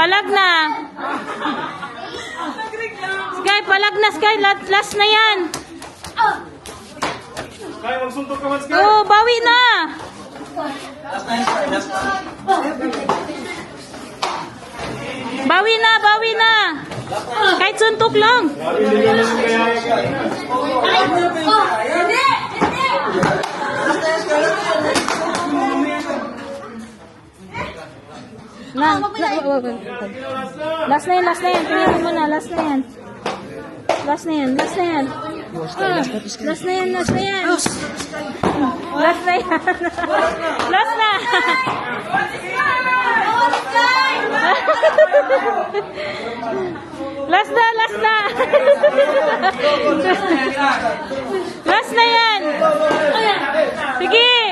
Palag na. Sky, palag na, Sky. Last na yan. Sky, magsuntok ka man, Sky. Oh, bawi na. Bawi na, bawi na. Kahit suntok lang. Last na yan, last na yan. Tingnan mo na, last na yan. Last na yan, last na yan. Last na yan, last na yan. Last na yan. Last na. Last na, last na. Last na yan. Sige.